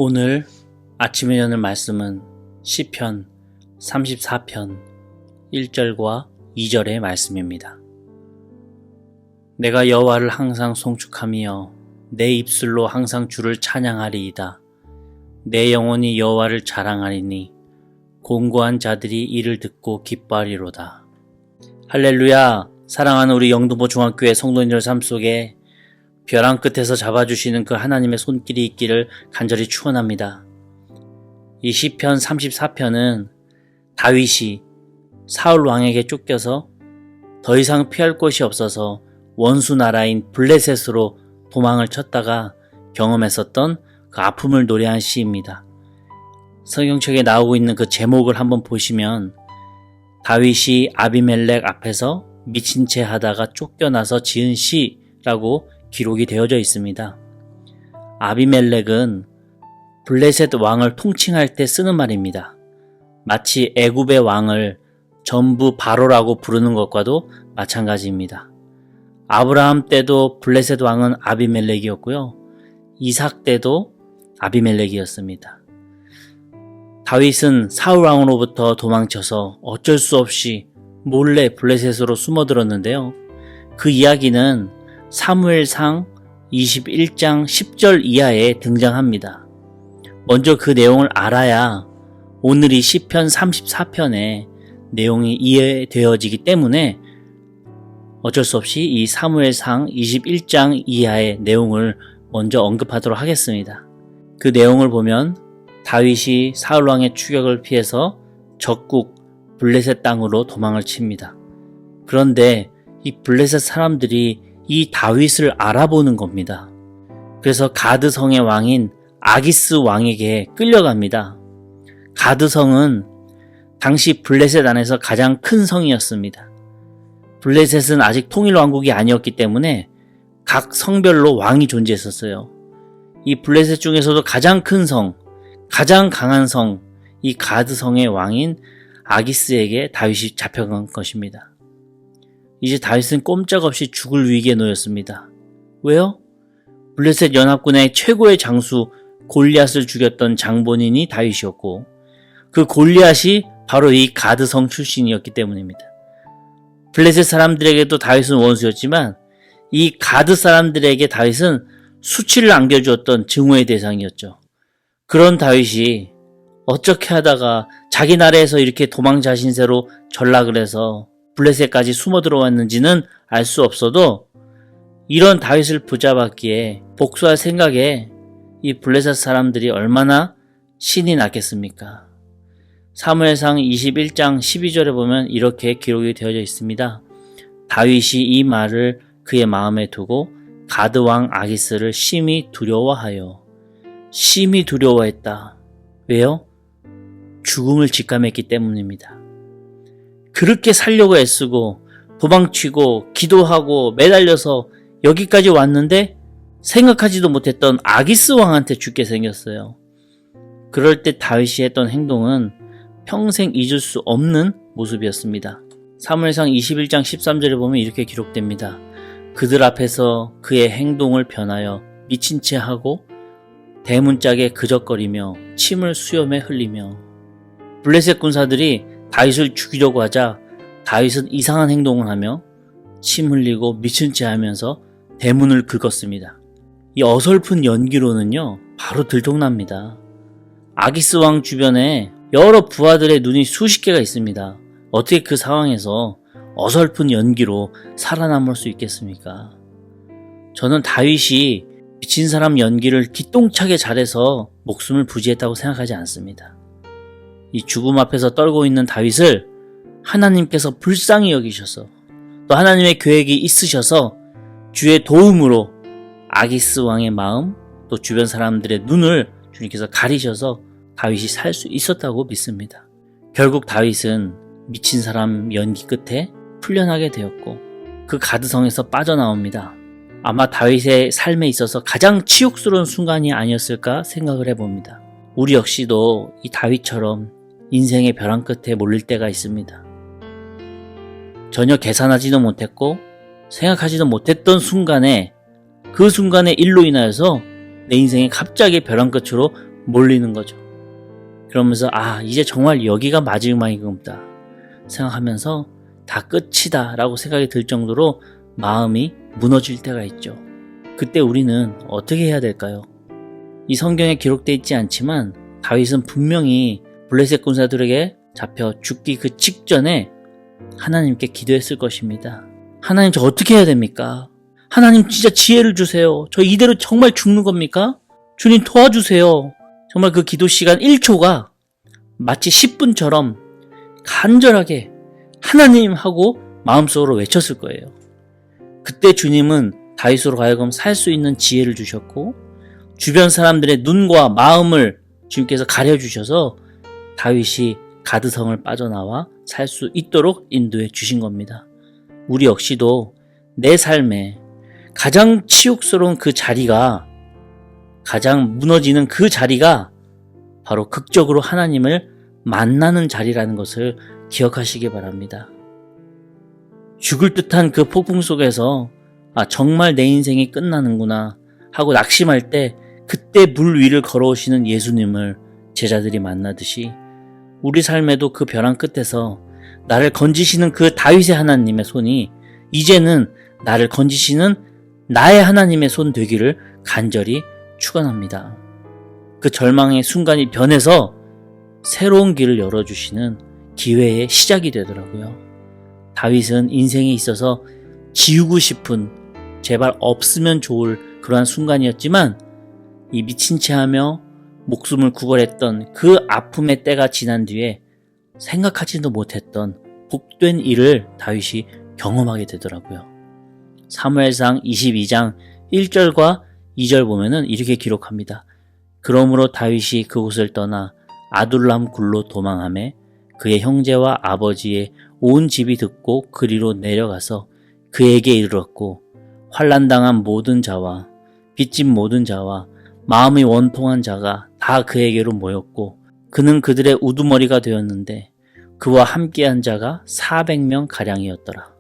오늘 아침에 여는 말씀은 시편 34편 1절과 2절의 말씀입니다. 내가 여호와를 항상 송축하며 내 입술로 항상 주를 찬양하리이다. 내 영혼이 여호와를 자랑하리니 공고한 자들이 이를 듣고 기뻐하리로다. 할렐루야! 사랑하는 우리 영등포 중학교의 성도님들 삶 속에 벼랑 끝에서 잡아주시는 그 하나님의 손길이 있기를 간절히 축원합니다. 이 시편 34편은 다윗이 사울 왕에게 쫓겨서 더 이상 피할 곳이 없어서 원수 나라인 블레셋으로 도망을 쳤다가 경험했었던 그 아픔을 노래한 시입니다. 성경책에 나오고 있는 그 제목을 한번 보시면 다윗이 아비멜렉 앞에서 미친 채 하다가 쫓겨나서 지은 시라고 기록이 되어져 있습니다. 아비멜렉은 블레셋 왕을 통칭할 때 쓰는 말입니다. 마치 애굽의 왕을 전부 바로라고 부르는 것과도 마찬가지입니다. 아브라함 때도 블레셋 왕은 아비멜렉이었고요. 이삭 때도 아비멜렉이었습니다. 다윗은 사울 왕으로부터 도망쳐서 어쩔 수 없이 몰래 블레셋으로 숨어들었는데요. 그 이야기는 사무엘상 21장 10절 이하에 등장합니다. 먼저 그 내용을 알아야 오늘 이 시편 34편의 내용이 이해되어지기 때문에 어쩔 수 없이 이 사무엘상 21장 이하의 내용을 먼저 언급하도록 하겠습니다. 그 내용을 보면 다윗이 사울왕의 추격을 피해서 적국 블레셋 땅으로 도망을 칩니다. 그런데 이 블레셋 사람들이 이 다윗을 알아보는 겁니다. 그래서 가드성의 왕인 아기스 왕에게 끌려갑니다. 가드성은 당시 블레셋 안에서 가장 큰 성이었습니다. 블레셋은 아직 통일왕국이 아니었기 때문에 각 성별로 왕이 존재했었어요. 이 블레셋 중에서도 가장 큰 성, 가장 강한 성, 이 가드성의 왕인 아기스에게 다윗이 잡혀간 것입니다. 이제 다윗은 꼼짝없이 죽을 위기에 놓였습니다. 왜요? 블레셋 연합군의 최고의 장수 골리앗을 죽였던 장본인이 다윗이었고 그 골리앗이 바로 이 가드성 출신이었기 때문입니다. 블레셋 사람들에게도 다윗은 원수였지만 이 가드 사람들에게 다윗은 수치를 안겨주었던 증오의 대상이었죠. 그런 다윗이 어떻게 하다가 자기 나라에서 이렇게 도망자신세로 전락을 해서 블레셋까지 숨어 들어왔는지는 알 수 없어도 이런 다윗을 붙잡았기에 복수할 생각에 이 블레셋 사람들이 얼마나 신이 났겠습니까? 사무엘상 21장 12절에 보면 이렇게 기록이 되어져 있습니다. 다윗이 이 말을 그의 마음에 두고 가드왕 아기스를 심히 두려워하여. 심히 두려워했다. 왜요? 죽음을 직감했기 때문입니다. 그렇게 살려고 애쓰고 도망치고 기도하고 매달려서 여기까지 왔는데 생각하지도 못했던 아기스 왕한테 죽게 생겼어요. 그럴 때 다윗이 했던 행동은 평생 잊을 수 없는 모습이었습니다. 사무엘상 21장 13절에 보면 이렇게 기록됩니다. 그들 앞에서 그의 행동을 변하여 미친 채 하고 대문짝에 그적거리며 침을 수염에 흘리며. 블레셋 군사들이 다윗을 죽이려고 하자 다윗은 이상한 행동을 하며 침 흘리고 미친 채 하면서 대문을 긁었습니다. 이 어설픈 연기로는요 바로 들통납니다. 아기스 왕 주변에 여러 부하들의 눈이 수십 개가 있습니다. 어떻게 그 상황에서 어설픈 연기로 살아남을 수 있겠습니까? 저는 다윗이 미친 사람 연기를 기똥차게 잘해서 목숨을 부지했다고 생각하지 않습니다. 이 죽음 앞에서 떨고 있는 다윗을 하나님께서 불쌍히 여기셔서 또 하나님의 계획이 있으셔서 주의 도움으로 아기스 왕의 마음 또 주변 사람들의 눈을 주님께서 가리셔서 다윗이 살 수 있었다고 믿습니다. 결국 다윗은 미친 사람 연기 끝에 풀려나게 되었고 그 가드성에서 빠져나옵니다. 아마 다윗의 삶에 있어서 가장 치욕스러운 순간이 아니었을까 생각을 해봅니다. 우리 역시도 이 다윗처럼 인생의 벼랑 끝에 몰릴 때가 있습니다. 전혀 계산하지도 못했고 생각하지도 못했던 순간에 그 순간의 일로 인하여서 내 인생이 갑자기 벼랑 끝으로 몰리는 거죠. 그러면서 이제 정말 여기가 마지막이구나 생각하면서 다 끝이다 라고 생각이 들 정도로 마음이 무너질 때가 있죠. 그때 우리는 어떻게 해야 될까요? 이 성경에 기록되어 있지 않지만 다윗은 분명히 블레셋 군사들에게 잡혀 죽기 그 직전에 하나님께 기도했을 것입니다. 하나님, 저 어떻게 해야 됩니까? 하나님, 진짜 지혜를 주세요. 저 이대로 정말 죽는 겁니까? 주님 도와주세요. 정말 그 기도 시간 1초가 마치 10분처럼 간절하게 하나님 하고 마음속으로 외쳤을 거예요. 그때 주님은 다윗으로 하여금 살 수 있는 지혜를 주셨고 주변 사람들의 눈과 마음을 주님께서 가려주셔서 다윗이 가드성을 빠져나와 살 수 있도록 인도해 주신 겁니다. 우리 역시도 내 삶에 가장 치욕스러운 그 자리가, 가장 무너지는 그 자리가 바로 극적으로 하나님을 만나는 자리라는 것을 기억하시기 바랍니다. 죽을 듯한 그 폭풍 속에서 정말 내 인생이 끝나는구나 하고 낙심할 때 그때 물 위를 걸어오시는 예수님을 제자들이 만나듯이 우리 삶에도 그 벼랑 끝에서 나를 건지시는 그 다윗의 하나님의 손이 이제는 나를 건지시는 나의 하나님의 손 되기를 간절히 축원합니다. 그 절망의 순간이 변해서 새로운 길을 열어주시는 기회의 시작이 되더라고요. 다윗은 인생에 있어서 지우고 싶은, 제발 없으면 좋을 그러한 순간이었지만 이 미친 채 하며 목숨을 구걸했던 그 아픔의 때가 지난 뒤에 생각하지도 못했던 복된 일을 다윗이 경험하게 되더라고요. 사무엘상 22장 1절과 2절 보면은 이렇게 기록합니다. 그러므로 다윗이 그곳을 떠나 아둘람 굴로 도망하매 그의 형제와 아버지의 온 집이 듣고 그리로 내려가서 그에게 이르렀고 환난당한 모든 자와 빚진 모든 자와 마음이 원통한 자가 다 그에게로 모였고 그는 그들의 우두머리가 되었는데 그와 함께한 자가 400명 가량이었더라.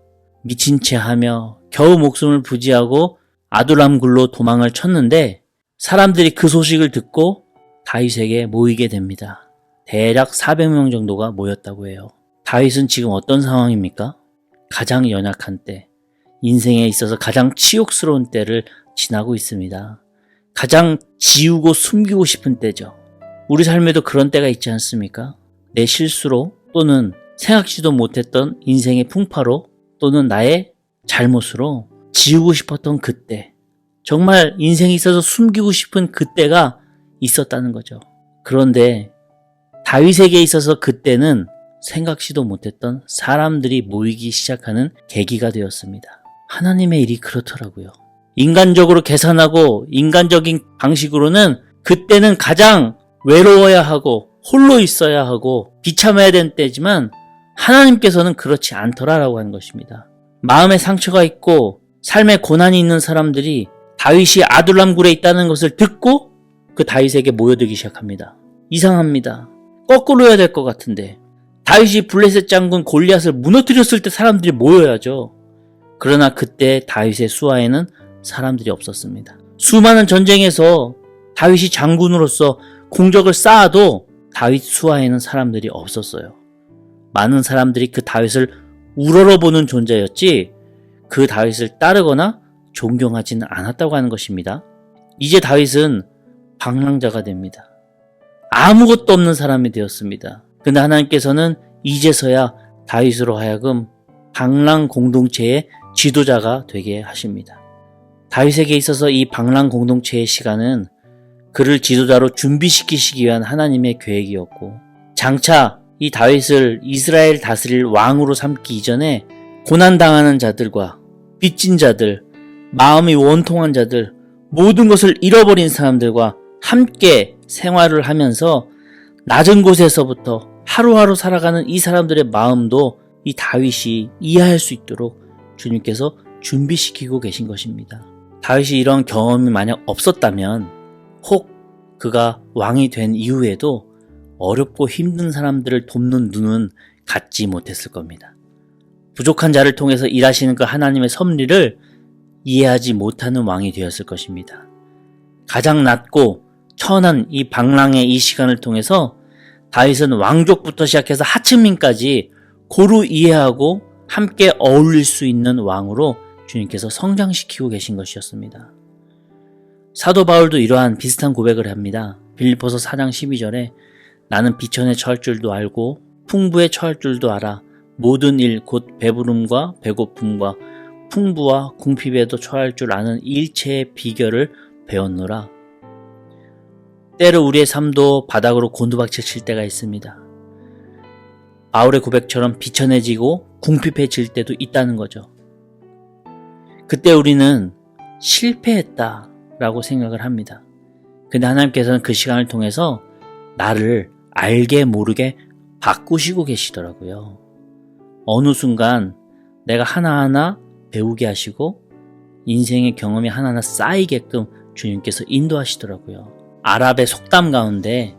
미친 채 하며 겨우 목숨을 부지하고 아둘람 굴로 도망을 쳤는데 사람들이 그 소식을 듣고 다윗에게 모이게 됩니다. 대략 400명 정도가 모였다고 해요. 다윗은 지금 어떤 상황입니까? 가장 연약한 때, 인생에 있어서 가장 치욕스러운 때를 지나고 있습니다. 가장 지우고 숨기고 싶은 때죠. 우리 삶에도 그런 때가 있지 않습니까? 내 실수로 또는 생각지도 못했던 인생의 풍파로 또는 나의 잘못으로 지우고 싶었던 그때, 정말 인생에 있어서 숨기고 싶은 그때가 있었다는 거죠. 그런데 다윗에게 있어서 그때는 생각지도 못했던 사람들이 모이기 시작하는 계기가 되었습니다. 하나님의 일이 그렇더라고요. 인간적으로 계산하고 인간적인 방식으로는 그때는 가장 외로워야 하고 홀로 있어야 하고 비참해야 되는 때지만 하나님께서는 그렇지 않더라라고 하는 것입니다. 마음에 상처가 있고 삶에 고난이 있는 사람들이 다윗이 아둘람 굴에 있다는 것을 듣고 그 다윗에게 모여들기 시작합니다. 이상합니다. 거꾸로 해야 될 것 같은데 다윗이 블레셋 장군 골리앗을 무너뜨렸을 때 사람들이 모여야죠. 그러나 그때 다윗의 수하에는 사람들이 없었습니다. 수많은 전쟁에서 다윗이 장군으로서 공적을 쌓아도 다윗 수하에는 사람들이 없었어요. 많은 사람들이 그 다윗을 우러러보는 존재였지 그 다윗을 따르거나 존경하지는 않았다고 하는 것입니다. 이제 다윗은 방랑자가 됩니다. 아무것도 없는 사람이 되었습니다. 근데 하나님께서는 이제서야 다윗으로 하여금 방랑 공동체의 지도자가 되게 하십니다. 다윗에게 있어서 이 방랑 공동체의 시간은 그를 지도자로 준비시키시기 위한 하나님의 계획이었고 장차 이 다윗을 이스라엘 다스릴 왕으로 삼기 이전에 고난당하는 자들과 빚진 자들, 마음이 원통한 자들, 모든 것을 잃어버린 사람들과 함께 생활을 하면서 낮은 곳에서부터 하루하루 살아가는 이 사람들의 마음도 이 다윗이 이해할 수 있도록 주님께서 준비시키고 계신 것입니다. 다윗이 이런 경험이 만약 없었다면 혹 그가 왕이 된 이후에도 어렵고 힘든 사람들을 돕는 눈은 갖지 못했을 겁니다. 부족한 자를 통해서 일하시는 그 하나님의 섭리를 이해하지 못하는 왕이 되었을 것입니다. 가장 낮고 천한 이 방랑의 이 시간을 통해서 다윗은 왕족부터 시작해서 하층민까지 고루 이해하고 함께 어울릴 수 있는 왕으로 주님께서 성장시키고 계신 것이었습니다. 사도 바울도 이러한 비슷한 고백을 합니다. 빌립보서 4장 12절에 나는 비천에 처할 줄도 알고 풍부에 처할 줄도 알아 모든 일 곧 배부름과 배고픔과 풍부와 궁핍에도 처할 줄 아는 일체의 비결을 배웠노라. 때로 우리의 삶도 바닥으로 곤두박질 칠 때가 있습니다. 바울의 고백처럼 비천해지고 궁핍해질 때도 있다는 거죠. 그때 우리는 실패했다라고 생각을 합니다. 근데 하나님께서는 그 시간을 통해서 나를 알게 모르게 바꾸시고 계시더라고요. 어느 순간 내가 하나하나 배우게 하시고 인생의 경험이 하나하나 쌓이게끔 주님께서 인도하시더라고요. 아랍의 속담 가운데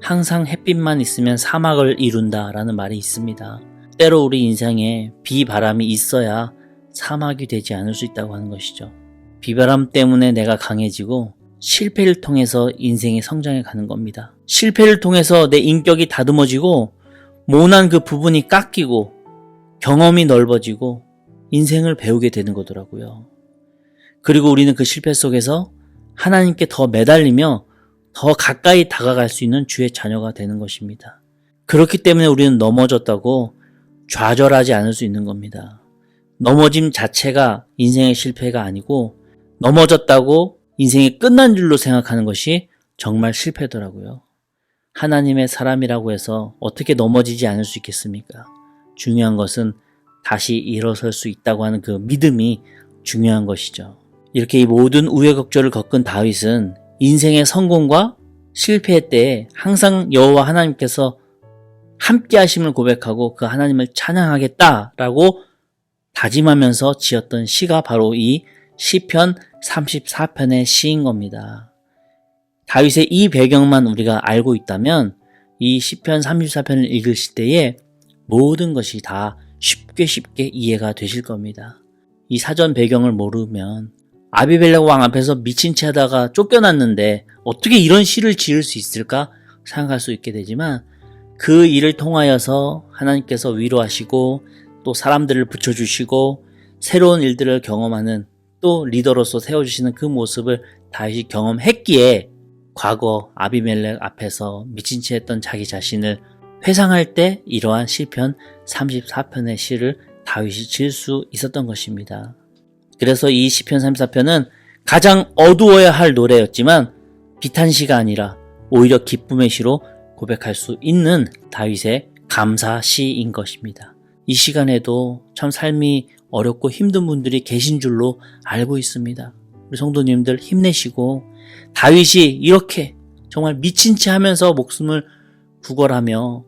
항상 햇빛만 있으면 사막을 이룬다라는 말이 있습니다. 때로 우리 인생에 비바람이 있어야 사막이 되지 않을 수 있다고 하는 것이죠. 비바람 때문에 내가 강해지고 실패를 통해서 인생이 성장해 가는 겁니다. 실패를 통해서 내 인격이 다듬어지고 모난 그 부분이 깎이고 경험이 넓어지고 인생을 배우게 되는 거더라고요. 그리고 우리는 그 실패 속에서 하나님께 더 매달리며 더 가까이 다가갈 수 있는 주의 자녀가 되는 것입니다. 그렇기 때문에 우리는 넘어졌다고 좌절하지 않을 수 있는 겁니다. 넘어짐 자체가 인생의 실패가 아니고 넘어졌다고 인생이 끝난 줄로 생각하는 것이 정말 실패더라고요. 하나님의 사람이라고 해서 어떻게 넘어지지 않을 수 있겠습니까? 중요한 것은 다시 일어설 수 있다고 하는 그 믿음이 중요한 것이죠. 이렇게 이 모든 우여곡절을 겪은 다윗은 인생의 성공과 실패 때에 항상 여호와 하나님께서 함께 하심을 고백하고 그 하나님을 찬양하겠다라고 다짐하면서 지었던 시가 바로 이 시편 34편의 시인 겁니다. 다윗의 이 배경만 우리가 알고 있다면 이 시편 34편을 읽으실 때에 모든 것이 다 쉽게 이해가 되실 겁니다. 이 사전 배경을 모르면 아비멜렉 왕 앞에서 미친 채 하다가 쫓겨났는데 어떻게 이런 시를 지을 수 있을까 생각할 수 있게 되지만 그 일을 통하여서 하나님께서 위로하시고 또 사람들을 붙여주시고 새로운 일들을 경험하는 또 리더로서 세워주시는 그 모습을 다윗이 경험했기에 과거 아비멜렉 앞에서 미친 채 했던 자기 자신을 회상할 때 이러한 시편 34편의 시를 다윗이 지을 수 있었던 것입니다. 그래서 이 시편 34편은 가장 어두워야 할 노래였지만 비탄시가 아니라 오히려 기쁨의 시로 고백할 수 있는 다윗의 감사시인 것입니다. 이 시간에도 참 삶이 어렵고 힘든 분들이 계신 줄로 알고 있습니다. 우리 성도님들 힘내시고 다윗이 이렇게 정말 미친 채 하면서 목숨을 구걸하며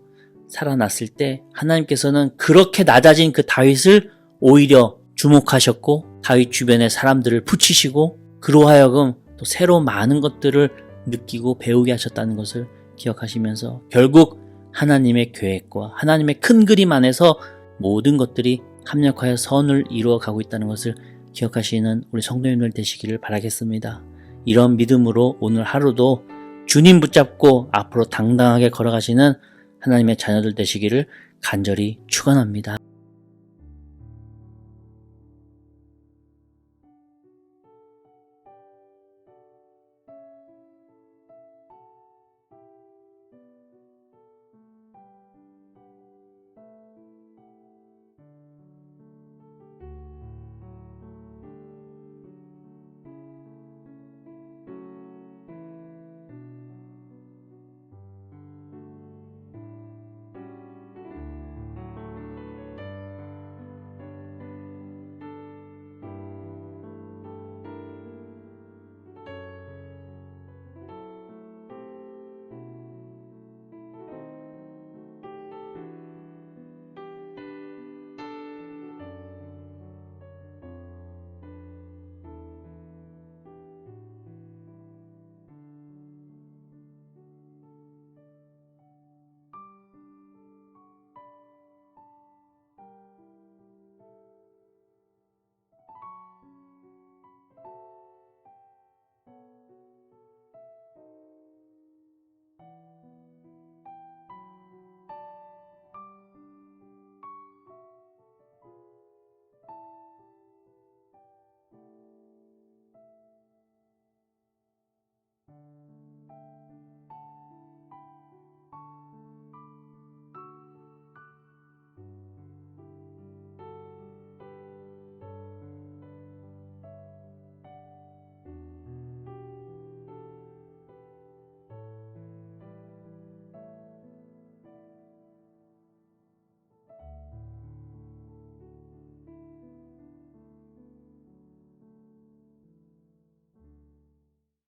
살아났을 때 하나님께서는 그렇게 낮아진 그 다윗을 오히려 주목하셨고 다윗 주변의 사람들을 붙이시고 그로 하여금 또 새로 많은 것들을 느끼고 배우게 하셨다는 것을 기억하시면서 결국 하나님의 계획과 하나님의 큰 그림 안에서 모든 것들이 합력하여 선을 이루어 가고 있다는 것을 기억하시는 우리 성도님들 되시기를 바라겠습니다. 이런 믿음으로 오늘 하루도 주님 붙잡고 앞으로 당당하게 걸어가시는 하나님의 자녀들 되시기를 간절히 축원합니다.